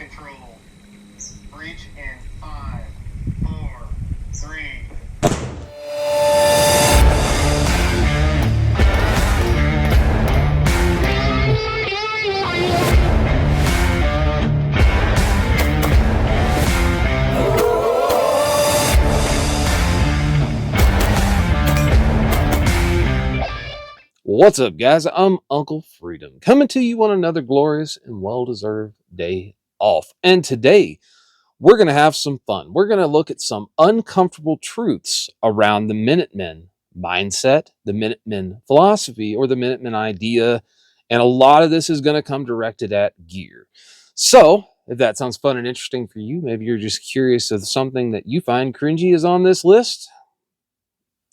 control. Breach in 5, 4, 3. What's up, guys? I'm Uncle Freedom, coming to you on another glorious and well-deserved day off. And today, we're going to have some fun. We're going to look at some uncomfortable truths around the Minutemen mindset, the Minutemen philosophy, or the Minutemen idea. And a lot of this is going to come directed at gear. So, if that sounds fun and interesting for you, maybe you're just curious if something that you find cringy is on this list,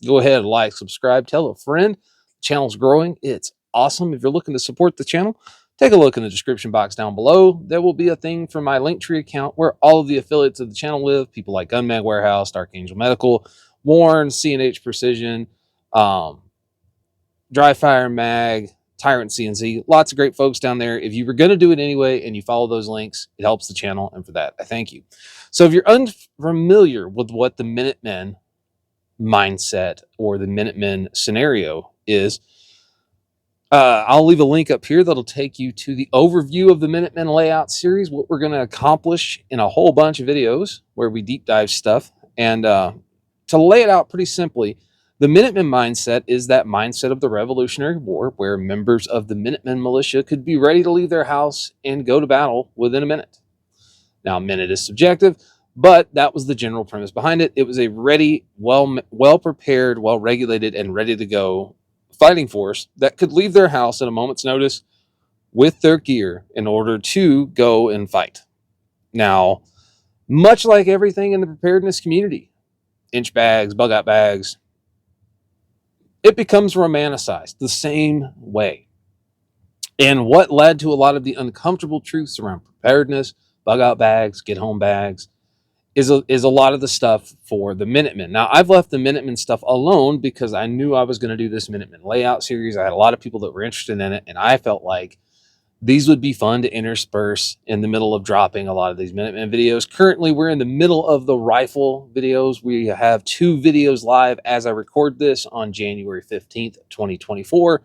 go ahead, like, subscribe, tell a friend. Channel's growing. It's awesome. If you're looking to support the channel, take a look in the description box down below. There will be a thing for my Linktree account where all of the affiliates of the channel live. People like Gunman Warehouse, Dark Angel Medical, Warren, C&H Precision, Dry Fire Mag, Tyrant CNC. Lots of great folks down there. If you were going to do it anyway and you follow those links, it helps the channel. And for that, I thank you. So if you're unfamiliar with what the Minutemen mindset or the Minutemen scenario is, I'll leave a link up here that'll take you to the overview of the Minutemen Layout series, what we're going to accomplish in a whole bunch of videos where we deep dive stuff. And to lay it out pretty simply, the Minutemen mindset is that mindset of the Revolutionary War where members of the Minutemen militia could be ready to leave their house and go to battle within a minute. Now, a minute is subjective, but that was the general premise behind it. It was a ready, well-prepared, well-regulated, and ready to go fighting force that could leave their house at a moment's notice with their gear in order to go and fight. Now, much like everything in the preparedness community, inch bags, bug out bags, it becomes romanticized the same way. And what led to a lot of the uncomfortable truths around preparedness, bug out bags, get home bags, is a lot of the stuff for the Minutemen. Now, I've left the Minutemen stuff alone because I knew I was going to do this Minutemen Layout series. I had a lot of people that were interested in it, and I felt like these would be fun to intersperse in the middle of dropping a lot of these Minutemen videos. Currently, we're in the middle of the rifle videos. We have 2 videos live as I record this on January 15th, 2024,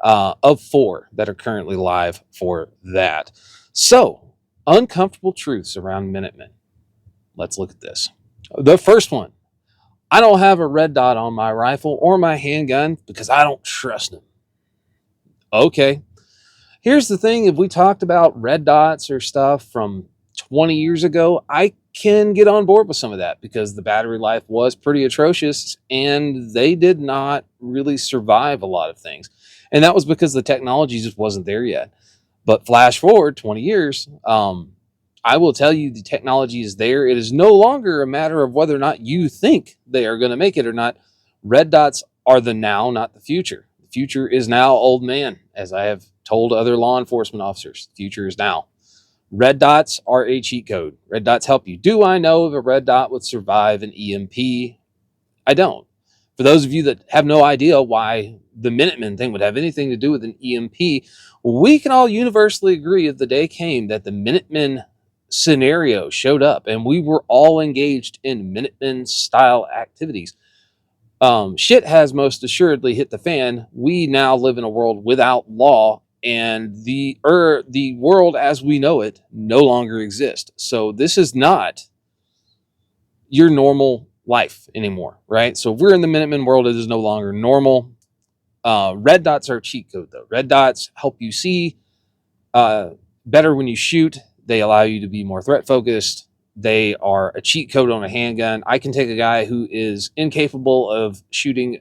of 4 that are currently live for that. So, uncomfortable truths around Minutemen. Let's look at this. The first one, I don't have a red dot on my rifle or my handgun because I don't trust them. Okay. Here's the thing. If we talked about red dots or stuff from 20 years ago, I can get on board with some of that because the battery life was pretty atrocious and they did not really survive a lot of things. And that was because the technology just wasn't there yet. But flash forward 20 years, I will tell you the technology is there. It is no longer a matter of whether or not you think they are going to make it or not. Red dots are the now, not the future. The future is now, old man, as I have told other law enforcement officers. The future is now. Red dots are a cheat code. Red dots help you. Do I know if a red dot would survive an EMP? I don't. For those of you that have no idea why the Minutemen thing would have anything to do with an EMP, we can all universally agree if the day came that the Minutemen scenario showed up and we were all engaged in Minutemen style activities, shit has most assuredly hit the fan. We now live in a world without law and the world as we know it no longer exists. So this is not your normal life anymore, right? So if we're in the Minutemen world, it is no longer normal. Red dots are a cheat code though. Red dots help you see better when you shoot. They allow you to be more threat focused. They are a cheat code on a handgun. I can take a guy who is incapable of shooting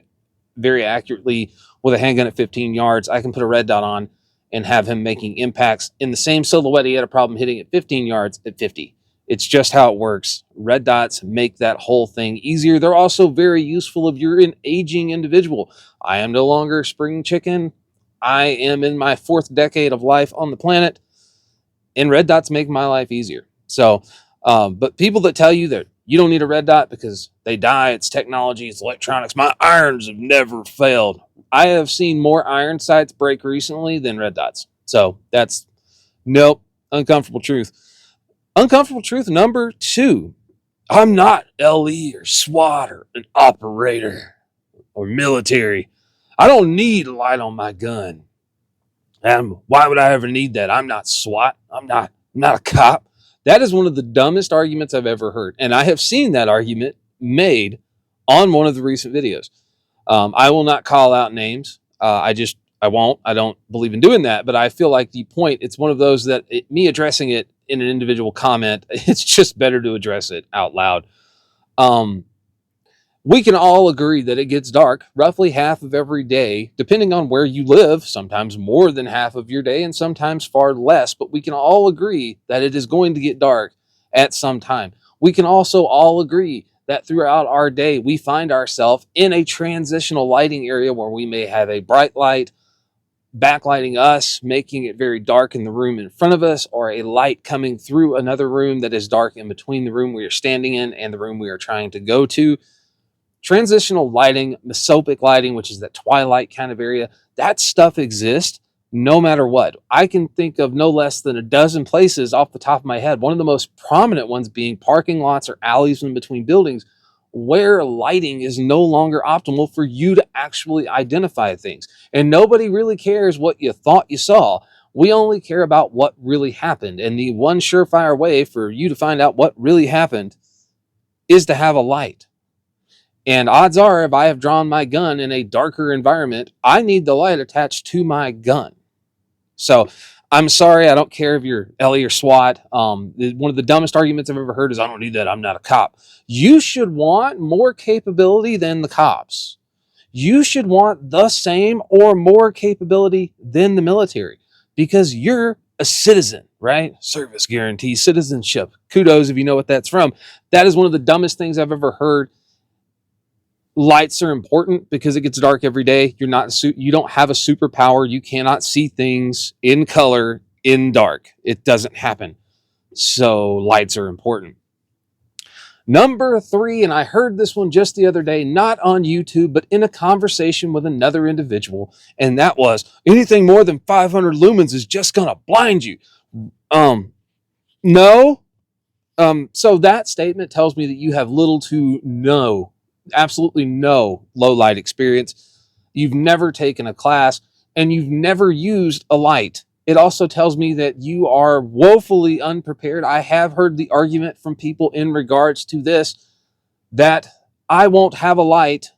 very accurately with a handgun at 15 yards. I can put a red dot on and have him making impacts in the same silhouette he had a problem hitting at 15 yards at 50. It's just how it works. Red dots make that whole thing easier. They're also very useful if you're an aging individual. I am no longer spring chicken. I am in my 4th decade of life on the planet. And red dots make my life easier. So, but people that tell you that you don't need a red dot because they die, it's technology, it's electronics, my irons have never failed. I have seen more iron sights break recently than red dots. So that's, nope, uncomfortable truth. Uncomfortable truth number 2. I'm not LE or SWAT or an operator or military. I don't need a light on my gun. And why would I ever need that? I'm not SWAT. I'm not a cop. That is one of the dumbest arguments I've ever heard. And I have seen that argument made on one of the recent videos. I will not call out names. I won't. I don't believe in doing that. But I feel like the point, it's one of those that me addressing it in an individual comment, it's just better to address it out loud. We can all agree that it gets dark roughly half of every day, depending on where you live, sometimes more than half of your day and sometimes far less, but we can all agree that it is going to get dark at some time. We can also all agree that throughout our day, we find ourselves in a transitional lighting area where we may have a bright light backlighting us, making it very dark in the room in front of us, or a light coming through another room that is dark in between the room we are standing in and the room we are trying to go to. Transitional lighting, mesopic lighting, which is that twilight kind of area, that stuff exists no matter what. I can think of no less than a dozen places off the top of my head, one of the most prominent ones being parking lots or alleys in between buildings, where lighting is no longer optimal for you to actually identify things. And nobody really cares what you thought you saw. We only care about what really happened. And the one surefire way for you to find out what really happened is to have a light. And odds are, if I have drawn my gun in a darker environment, I need the light attached to my gun. So I'm sorry, I don't care if you're LE or SWAT. One of the dumbest arguments I've ever heard is, I don't need that, I'm not a cop. You should want more capability than the cops. You should want the same or more capability than the military, because you're a citizen, right? Service guarantee, citizenship. Kudos if you know what that's from. That is one of the dumbest things I've ever heard. Lights are important because it gets dark every day. You don't have a superpower. You cannot see things in color in dark. It doesn't happen. So lights are important. Number 3, and I heard this one just the other day, not on YouTube, but in a conversation with another individual, and that was, anything more than 500 lumens is just gonna blind you. No. So that statement tells me that you have little to no, absolutely no low light experience. You've never taken a class and you've never used a light. It also tells me that you are woefully unprepared. I have heard the argument from people in regards to this, that I won't have a light.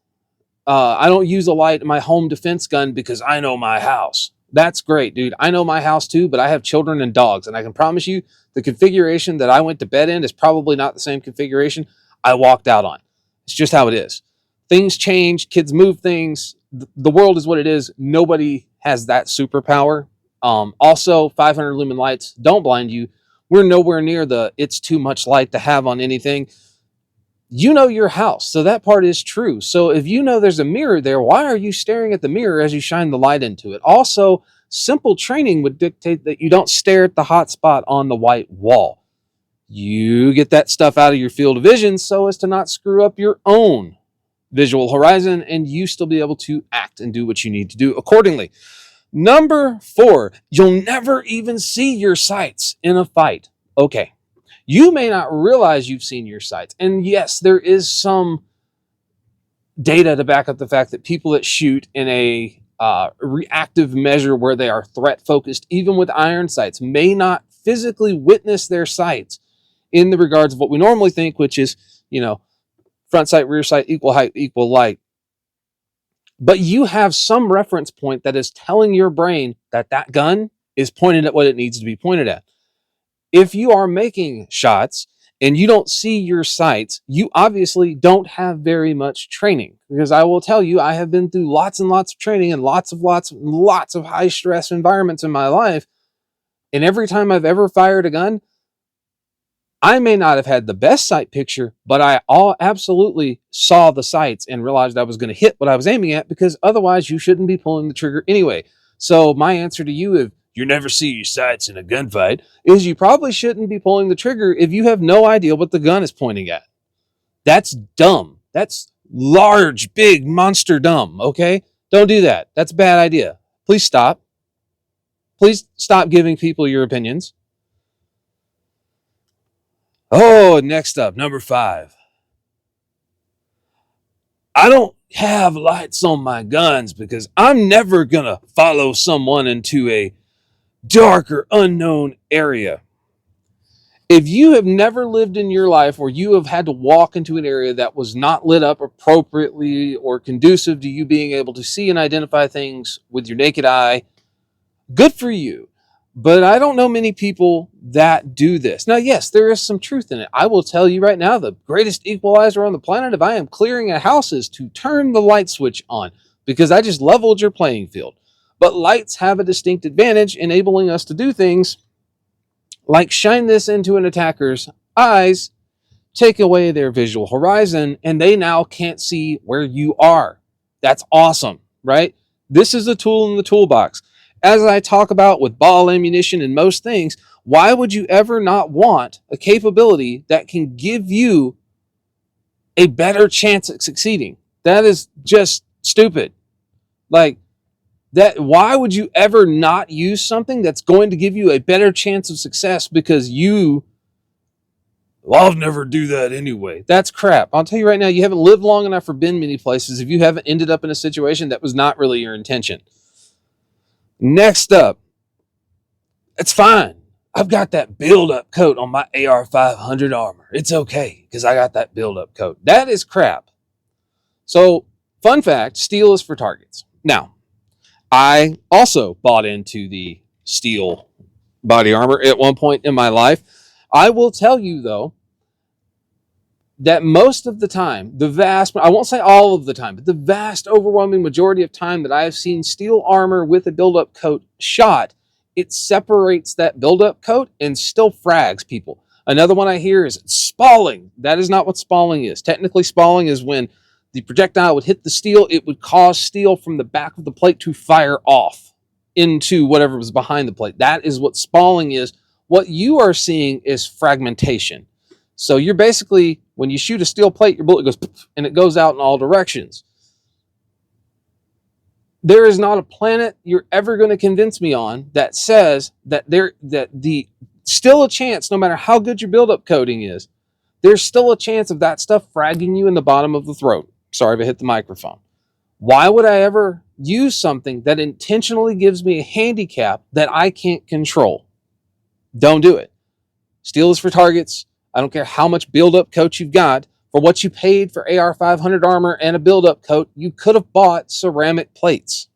I don't use a light in my home defense gun because I know my house. That's great, dude. I know my house too, but I have children and dogs, and I can promise you the configuration that I went to bed in is probably not the same configuration I walked out on. It's just how it is. Things change, kids move things. The world is what it is. Nobody has that superpower. Also, 500 lumen lights don't blind you. We're nowhere near the it's too much light to have on anything. You know your house, so that part is true. So if you know there's a mirror there, why are you staring at the mirror as you shine the light into it? Also, simple training would dictate that you don't stare at the hot spot on the white wall. You get that stuff out of your field of vision so as to not screw up your own visual horizon, and you still be able to act and do what you need to do accordingly. Number 4, you'll never even see your sights in a fight. Okay. You may not realize you've seen your sights. And yes, there is some data to back up the fact that people that shoot in a reactive measure where they are threat focused, even with iron sights, may not physically witness their sights in the regards of what we normally think, which is, front sight, rear sight, equal height, equal light. But you have some reference point that is telling your brain that that gun is pointed at what it needs to be pointed at. If you are making shots and you don't see your sights, you obviously don't have very much training, because I will tell you, I have been through lots and lots of training and lots of high stress environments in my life. And every time I've ever fired a gun, I may not have had the best sight picture, but I absolutely saw the sights and realized I was going to hit what I was aiming at, because otherwise you shouldn't be pulling the trigger anyway. So my answer to you, if you never see your sights in a gunfight, is you probably shouldn't be pulling the trigger if you have no idea what the gun is pointing at. That's dumb. That's large, big, monster dumb, okay? Don't do that. That's a bad idea. Please stop. Please stop giving people your opinions. Oh, next up, number 5. I don't have lights on my guns because I'm never going to follow someone into a dark or unknown area. If you have never lived in your life where you have had to walk into an area that was not lit up appropriately or conducive to you being able to see and identify things with your naked eye, good for you. But I don't know many people that do this. Now, yes, there is some truth in it. I will tell you right now, the greatest equalizer on the planet, if I am clearing a house, is to turn the light switch on, because I just leveled your playing field. But lights have a distinct advantage, enabling us to do things like shine this into an attacker's eyes, take away their visual horizon, and they now can't see where you are. That's awesome, right? This is a tool in the toolbox. As I talk about with ball ammunition and most things, why would you ever not want a capability that can give you a better chance at succeeding? That is just stupid. Like, that, why would you ever not use something that's going to give you a better chance of success because well, I'll never do that anyway? That's crap. I'll tell you right now, you haven't lived long enough or been many places if you haven't ended up in a situation that was not really your intention. Next up, it's fine. I've got that build-up coat on my AR-500 armor. It's okay because I got that build-up coat. That is crap. So, fun fact, steel is for targets. Now, I also bought into the steel body armor at one point in my life. I will tell you, though, that most of the time, I won't say all of the time, but the vast overwhelming majority of time that I have seen steel armor with a build-up coat shot, it separates that build-up coat and still frags people. Another one I hear is spalling. That is not what spalling is. Technically, spalling is when the projectile would hit the steel, it would cause steel from the back of the plate to fire off into whatever was behind the plate. That is what spalling is. What you are seeing is fragmentation. So you're basically, when you shoot a steel plate, your bullet goes and it goes out in all directions. There is not a planet you're ever going to convince me on that says that the still a chance, no matter how good your buildup coating is, there's still a chance of that stuff fragging you in the bottom of the throat. Sorry if I hit the microphone. Why would I ever use something that intentionally gives me a handicap that I can't control? Don't do it. Steel is for targets. I don't care how much build-up coat you've got. For what you paid for AR-500 armor and a build-up coat, you could have bought ceramic plates.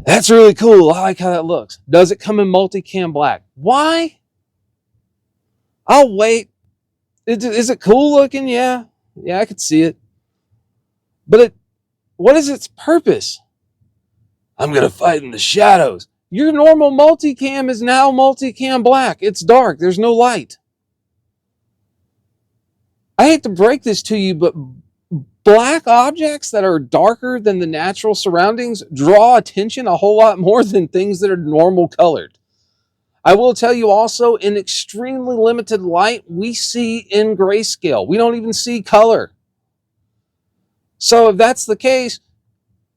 That's really cool. I like how that looks. Does it come in multicam black? Why? I'll wait. Is it cool looking? Yeah. Yeah, I could see it. But what is its purpose? I'm going to fight in the shadows. Your normal multicam is now multicam black. It's dark. There's no light. I hate to break this to you, but black objects that are darker than the natural surroundings draw attention a whole lot more than things that are normal colored. I will tell you also, in extremely limited light, we see in grayscale. We don't even see color. So if that's the case,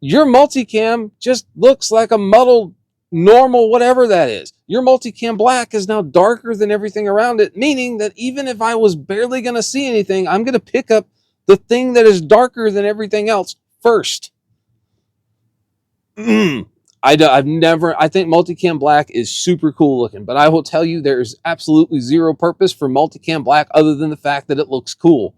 your multicam just looks like a muddled, normal, whatever that is. Your multicam black is now darker than everything around it, meaning that even if I was barely going to see anything, I'm going to pick up the thing that is darker than everything else first. I think multicam black is super cool looking, but I will tell you there's absolutely zero purpose for multicam black other than the fact that it looks cool.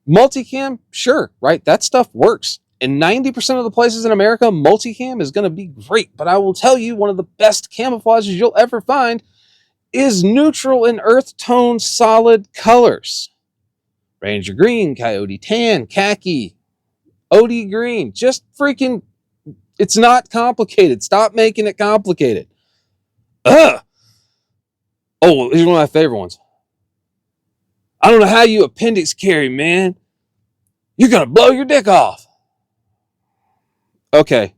Multicam, sure, right? That stuff works. In 90% of the places in America, multicam is going to be great. But I will tell you, one of the best camouflages you'll ever find is neutral and earth tone solid colors. Ranger green, coyote tan, khaki, OD green. Just freaking, it's not complicated. Stop making it complicated. Ugh. Oh, here's one of my favorite ones. I don't know how you appendix carry, man. You're going to blow your dick off. Okay.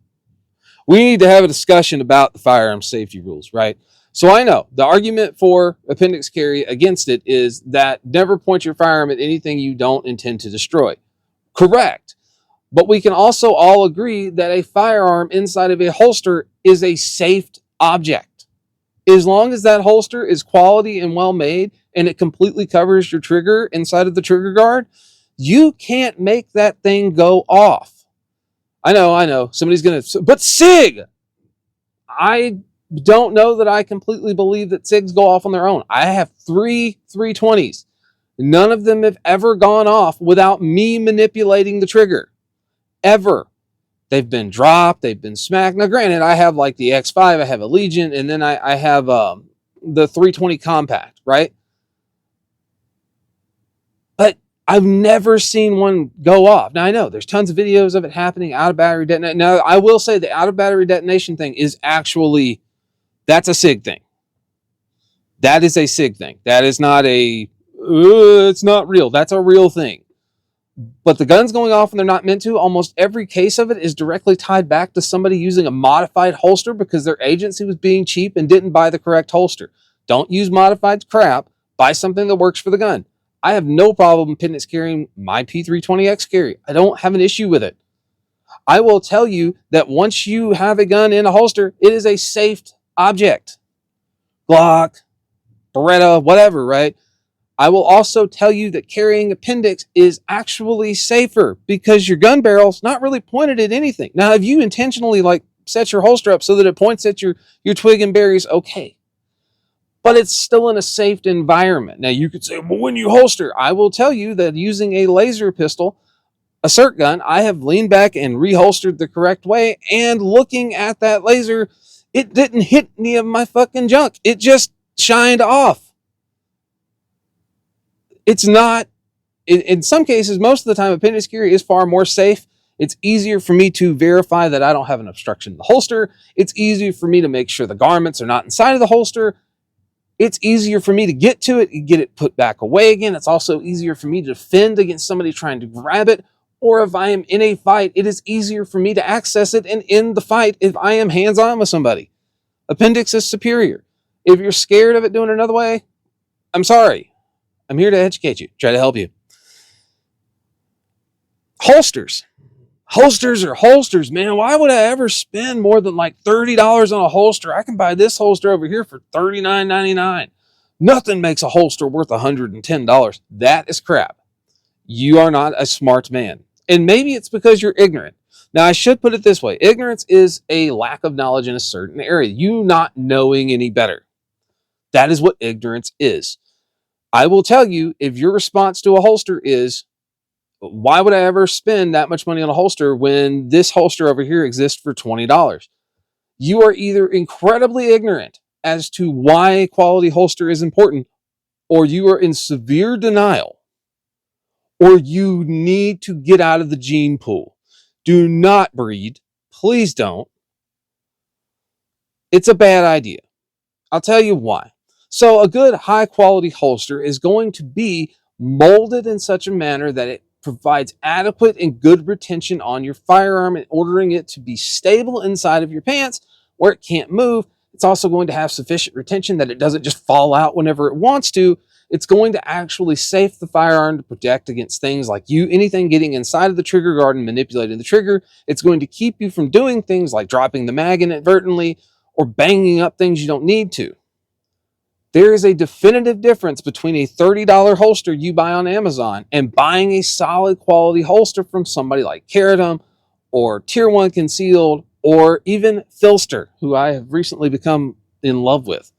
We need to have a discussion about the firearm safety rules, right? So I know the argument for appendix carry against it is that never point your firearm at anything you don't intend to destroy. Correct. But we can also all agree that a firearm inside of a holster is a safe object. As long as that holster is quality and well made and it completely covers your trigger inside of the trigger guard, you can't make that thing go off. I know. Somebody's going to, but SIG! I don't know that I completely believe that SIGs go off on their own. I have 3 320s. None of them have ever gone off without me manipulating the trigger. Ever. They've been dropped, they've been smacked. Now, granted, I have like the X5, I have a Legion, and then I have the 320 Compact, right? But I've never seen one go off. Now, I know there's tons of videos of it happening, out of battery detonation. Now, I will say the out of battery detonation thing is actually, that's a SIG thing. That is a SIG thing. That is not it's not real. That's a real thing. But the guns going off when they're not meant to, almost every case of it is directly tied back to somebody using a modified holster because their agency was being cheap and didn't buy the correct holster. Don't use modified crap. Buy something that works for the gun. I have no problem Appendix carrying my P320X carry. I don't have an issue with it. I will tell you that once you have a gun in a holster, it is a safe object. Glock, Beretta, whatever, right? I will also tell you that carrying Appendix is actually safer because your gun barrel's not really pointed at anything. Now, if you intentionally like set your holster up so that it points at your twig and berries, okay. But it's still in a safe environment. Now, you could say, well, when you holster, I will tell you that using a laser pistol, a SIRT gun, I have leaned back and reholstered the correct way, and looking at that laser, it didn't hit any of my fucking junk. It just shined off. It's not, in some cases, most of the time, Appendix carry is far more safe. It's easier for me to verify that I don't have an obstruction in the holster. It's easier for me to make sure the garments are not inside of the holster. It's easier for me to get to it and get it put back away again. It's also easier for me to defend against somebody trying to grab it. Or if I am in a fight, it is easier for me to access it and end the fight if I am hands-on with somebody. Appendix is superior. If you're scared of it doing it another way, I'm sorry. I'm here to educate you, try to help you. Holsters. Holsters are holsters, man. Why would I ever spend more than like $30 on a holster? I can buy this holster over here for $39.99. Nothing makes a holster worth $110. That is crap. You are not a smart man. And maybe it's because you're ignorant. Now, I should put it this way. Ignorance is a lack of knowledge in a certain area. You not knowing any better. That is what ignorance is. I will tell you, if your response to a holster is, why would I ever spend that much money on a holster when this holster over here exists for $20? You are either incredibly ignorant as to why a quality holster is important, or you are in severe denial, or you need to get out of the gene pool. Do not breed. Please don't. It's a bad idea. I'll tell you why. So a good high quality holster is going to be molded in such a manner that it provides adequate and good retention on your firearm and ordering it to be stable inside of your pants where it can't move. It's also going to have sufficient retention that it doesn't just fall out whenever it wants to. It's going to actually safe the firearm to protect against things like anything getting inside of the trigger guard and manipulating the trigger. It's going to keep you from doing things like dropping the mag inadvertently or banging up things you don't need to. There is a definitive difference between a $30 holster you buy on Amazon and buying a solid quality holster from somebody like Caratum or Tier 1 Concealed or even Filster, who I have recently become in love with.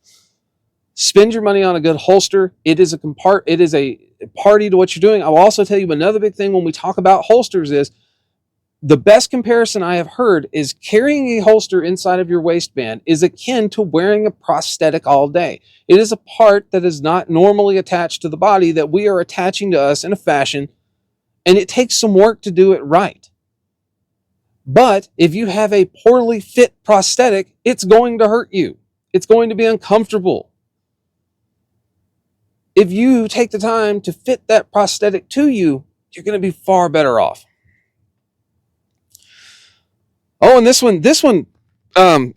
Spend your money on a good holster. It is a party to what you're doing. I will also tell you another big thing when we talk about holsters is the best comparison I have heard is carrying a holster inside of your waistband is akin to wearing a prosthetic all day. It is a part that is not normally attached to the body that we are attaching to us in a fashion, and it takes some work to do it right. But if you have a poorly fit prosthetic, it's going to hurt you. It's going to be uncomfortable. If you take the time to fit that prosthetic to you, you're going to be far better off. Oh, and this one,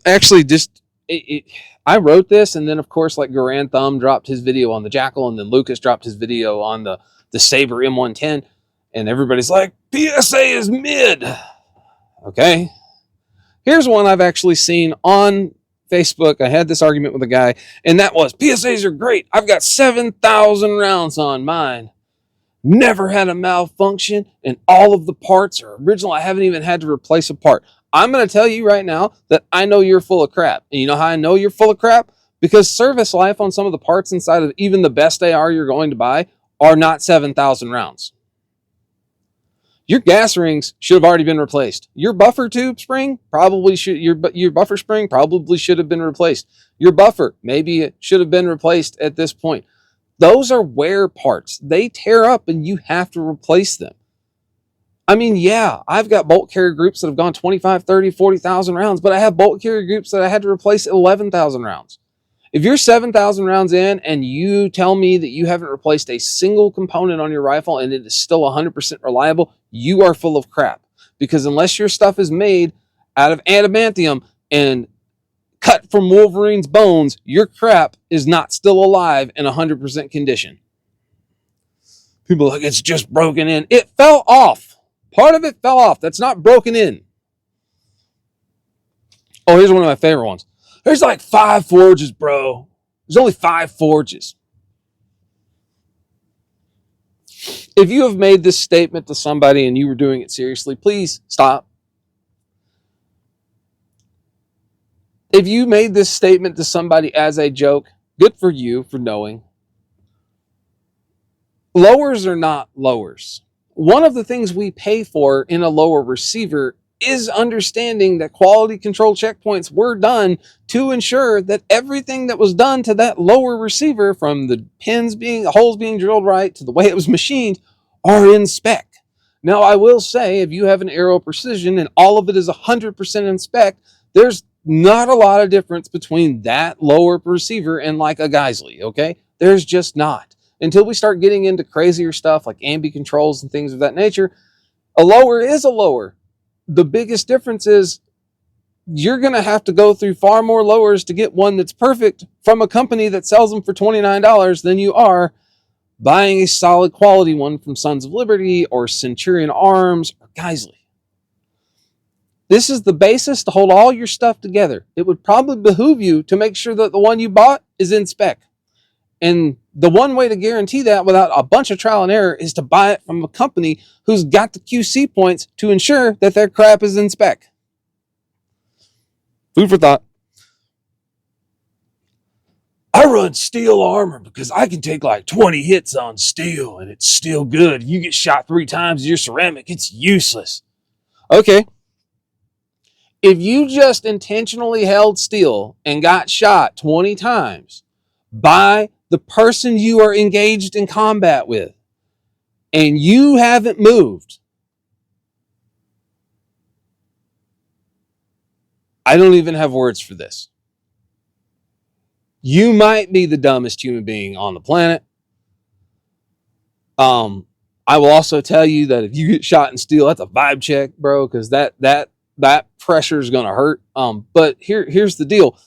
actually just, I wrote this, and then of course, like Garand Thumb dropped his video on the Jackal, and then Lucas dropped his video on the Saber M110, and everybody's like, PSA is mid. Okay. Here's one I've actually seen on Facebook, I had this argument with a guy, and that was, PSAs are great. I've got 7,000 rounds on mine. Never had a malfunction, and all of the parts are original. I haven't even had to replace a part. I'm going to tell you right now that I know you're full of crap. And you know how I know you're full of crap? Because service life on some of the parts inside of even the best AR you're going to buy are not 7,000 rounds. Your gas rings should have already been replaced. Your buffer tube spring probably should, your buffer spring probably should have been replaced. Your buffer, maybe it should have been replaced at this point. Those are wear parts. They tear up and you have to replace them. I mean, yeah, I've got bolt carrier groups that have gone 25, 30, 40,000 rounds, but I have bolt carrier groups that I had to replace 11,000 rounds. If you're 7,000 rounds in and you tell me that you haven't replaced a single component on your rifle and it is still 100% reliable, you are full of crap. Because unless your stuff is made out of adamantium and cut from Wolverine's bones, your crap is not still alive in 100% condition. People are like, it's just broken in. It fell off. Part of it fell off. That's not broken in. Oh, here's one of my favorite ones. There's like 5 forges, bro. There's only 5 forges. If you have made this statement to somebody and you were doing it seriously, please stop. If you made this statement to somebody as a joke, good for you for knowing. Lowers are not lowers. One of the things we pay for in a lower receiver is understanding that quality control checkpoints were done to ensure that everything that was done to that lower receiver, from the holes being drilled right to the way it was machined, are in spec. Now, I will say, if you have an Aero Precision and all of it is 100% in spec, there's not a lot of difference between that lower receiver and like a Geisley, okay? There's just not. Until we start getting into crazier stuff like ambi controls and things of that nature, a lower is a lower. The biggest difference is you're going to have to go through far more lowers to get one that's perfect from a company that sells them for $29 than you are buying a solid quality one from Sons of Liberty or Centurion Arms or Geisley. This is the basis to hold all your stuff together. It would probably behoove you to make sure that the one you bought is in spec. And the one way to guarantee that without a bunch of trial and error is to buy it from a company who's got the QC points to ensure that their crap is in spec. Food for thought. I run steel armor because I can take like 20 hits on steel and it's still good. You get shot 3 times, your ceramic, it's useless. Okay. If you just intentionally held steel and got shot 20 times by the person you are engaged in combat with, and you haven't moved, I don't even have words for this. You might be the dumbest human being on the planet. I will also tell you that if you get shot in steel, that's a vibe check, bro, because that pressure is going to hurt. But here's the deal.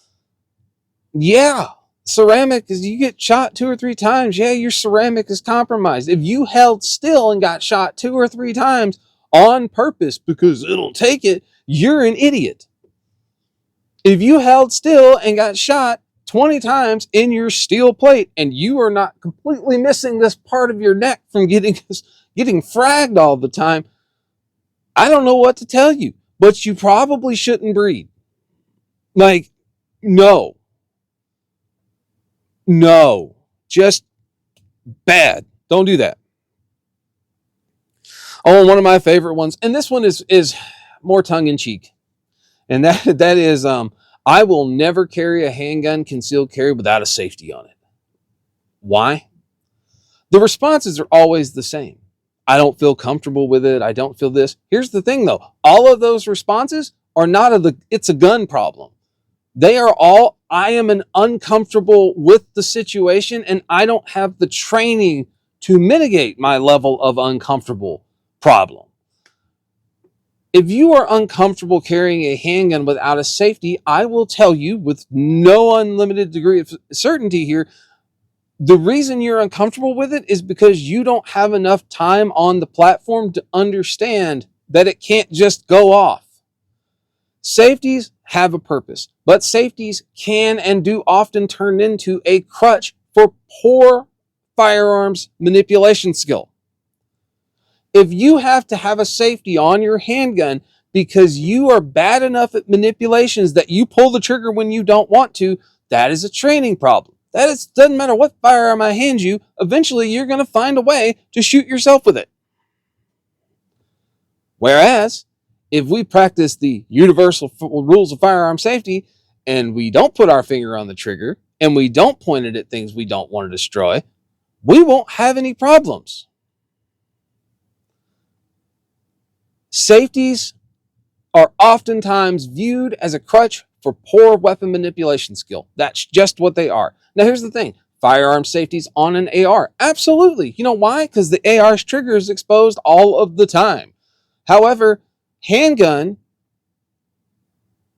Yeah, ceramic is, you get shot 2 or 3 times. Yeah, your ceramic is compromised. If you held still and got shot 2 or 3 times on purpose because it'll take it, you're an idiot. If you held still and got shot 20 times in your steel plate and you are not completely missing this part of your neck from getting fragged all the time, I don't know what to tell you, but you probably shouldn't breed. Like, no, just bad. Don't do that. Oh, one of my favorite ones, and this one is more tongue-in-cheek, and that is, I will never carry a handgun concealed carry without a safety on it. Why? The responses are always the same. I don't feel comfortable with it. I don't feel this. Here's the thing, though. All of those responses are not it's a gun problem. They are all, I am uncomfortable with the situation and I don't have the training to mitigate my level of uncomfortable problem. If you are uncomfortable carrying a handgun without a safety, I will tell you with no unlimited degree of certainty here, the reason you're uncomfortable with it is because you don't have enough time on the platform to understand that it can't just go off. Safeties have a purpose, but safeties can and do often turn into a crutch for poor firearms manipulation skill. If you have to have a safety on your handgun because you are bad enough at manipulations that you pull the trigger when you don't want to, that is a training problem. Doesn't matter what firearm I hand you, eventually you're going to find a way to shoot yourself with it. Whereas, if we practice the universal rules of firearm safety and we don't put our finger on the trigger and we don't point it at things we don't want to destroy, we won't have any problems. Safeties are oftentimes viewed as a crutch for poor weapon manipulation skill. That's just what they are. Now, here's the thing. Firearm safeties on an AR. Absolutely. You know why? Because the AR's trigger is exposed all of the time. However, handgun,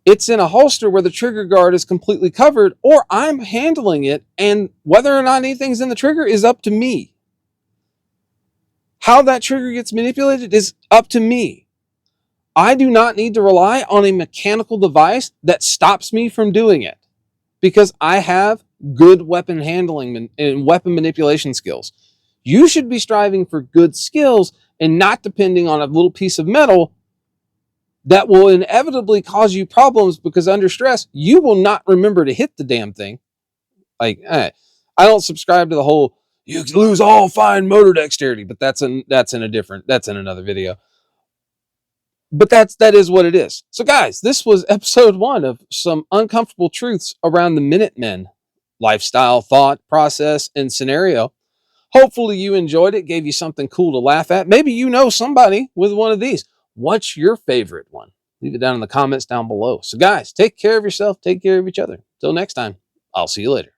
it's in a holster where the trigger guard is completely covered, or I'm handling it, and whether or not anything's in the trigger is up to me. How that trigger gets manipulated is up to me. I do not need to rely on a mechanical device that stops me from doing it because I have good weapon handling and weapon manipulation skills. You should be striving for good skills and not depending on a little piece of metal that will inevitably cause you problems because under stress, you will not remember to hit the damn thing. I don't subscribe to the whole, you lose all fine motor dexterity, but that's in another video. But that is what it is. So guys, this was episode 1 of some uncomfortable truths around the Minutemen lifestyle, thought, process, and scenario. Hopefully you enjoyed it, gave you something cool to laugh at. Maybe you know somebody with one of these. What's your favorite one? Leave it down in the comments down below. So guys, take care of yourself, take care of each other. Till next time, I'll see you later.